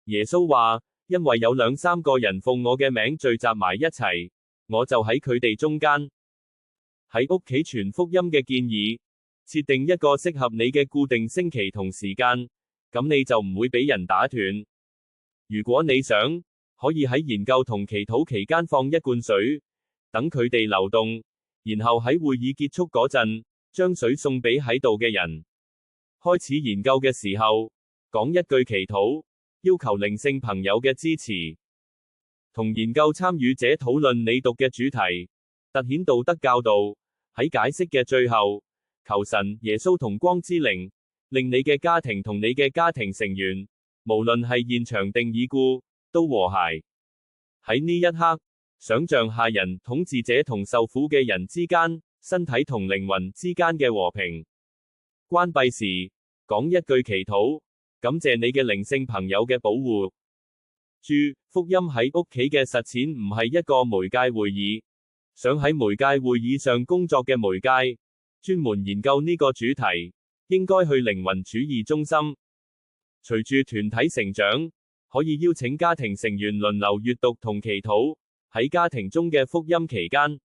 耶穌話，因為有兩三個人奉我嘅名聚集埋一齊，我就喺佢哋中間。喺屋企傳福音嘅建議，設定一個適合你嘅固定星期同時間，咁你就唔會俾人打斷。如果你想，可以喺研究同祈禱期間放一罐水，等佢哋流動，然後喺會議結束嗰陣，將水送俾喺度嘅人。開始研究嘅時候，講一句祈禱，要求靈性朋友嘅支持。同研究參與者討論你讀嘅主題，凸顯道德教導。喺解釋嘅最後，求神、耶穌同光之靈，令你嘅家庭同你嘅家庭成員，無論係現場定已故，都和諧。喺呢一刻，想像下人、統治者同受苦嘅人之間，身體同靈魂之間嘅和平。關閉時，講一句祈禱，感謝你嘅靈性朋友嘅保護。注：福音喺屋企嘅實踐唔係一個媒介會議。想喺媒介會議上工作嘅媒介，專門研究呢個主題，應該去靈魂主義中心。隨住團體成長，可以邀請家庭成員輪流閱讀同祈禱，喺家庭中嘅福音期間，